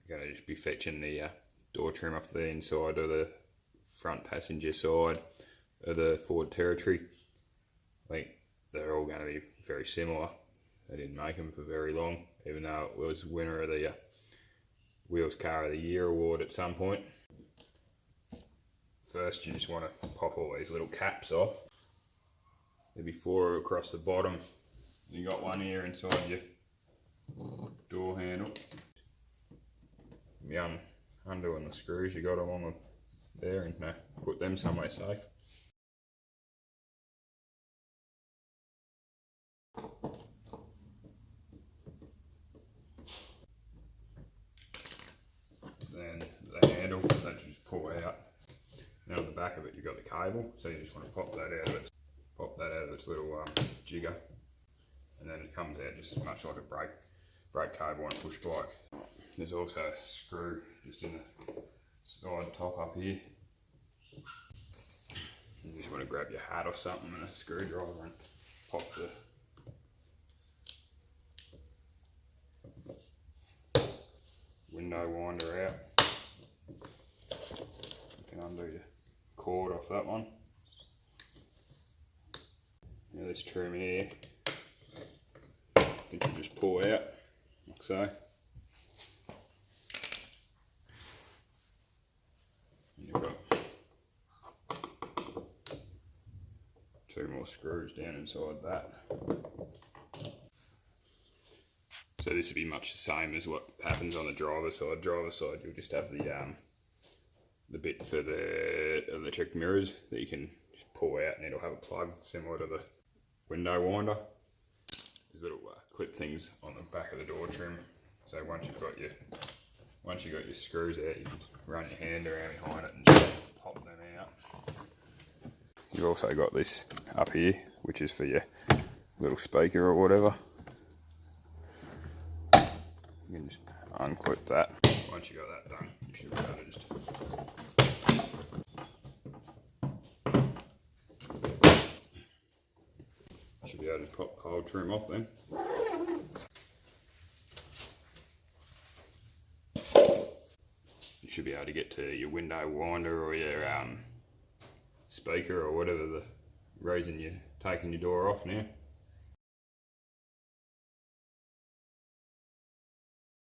going to just be fetching the door trim off the inside of the front passenger side of the Ford Territory. I think they're all going to be very similar. They didn't make them for very long, even though it was winner of the Wheels Car of the Year award at some point. First, you just want to pop all these little caps off. There'll be 4 across the bottom. You got one here inside your door handle. You undoing the screws you got along there and put them somewhere safe. Then the handle, that you just pull out. Now at the back of it you've got the cable, so you just want to pop that out of its little jigger, and then it comes out just much like a brake cable on a push bike. There's also a screw just in the side top up here. You just want to grab your hat or something and a screwdriver and pop the window winder out. You can undo your cord off that one. Now this trim here, you can just pull out like so. And you've got 2 more screws down inside that. So this would be much the same as what happens on the driver's side. Driver's side, you'll just have the bit for the electric mirrors that you can just pull out, and it'll have a plug similar to the window winder. There's little clip things on the back of the door trim. So once you've got your screws out, you can run your hand around behind it and just pop them out. You've also got this up here, which is for your little speaker or whatever. You can just unclip that. Once you got that done, you should be able to just pop the whole trim off then. You should be able to get to your window winder or your speaker or whatever the reason you're taking your door off now.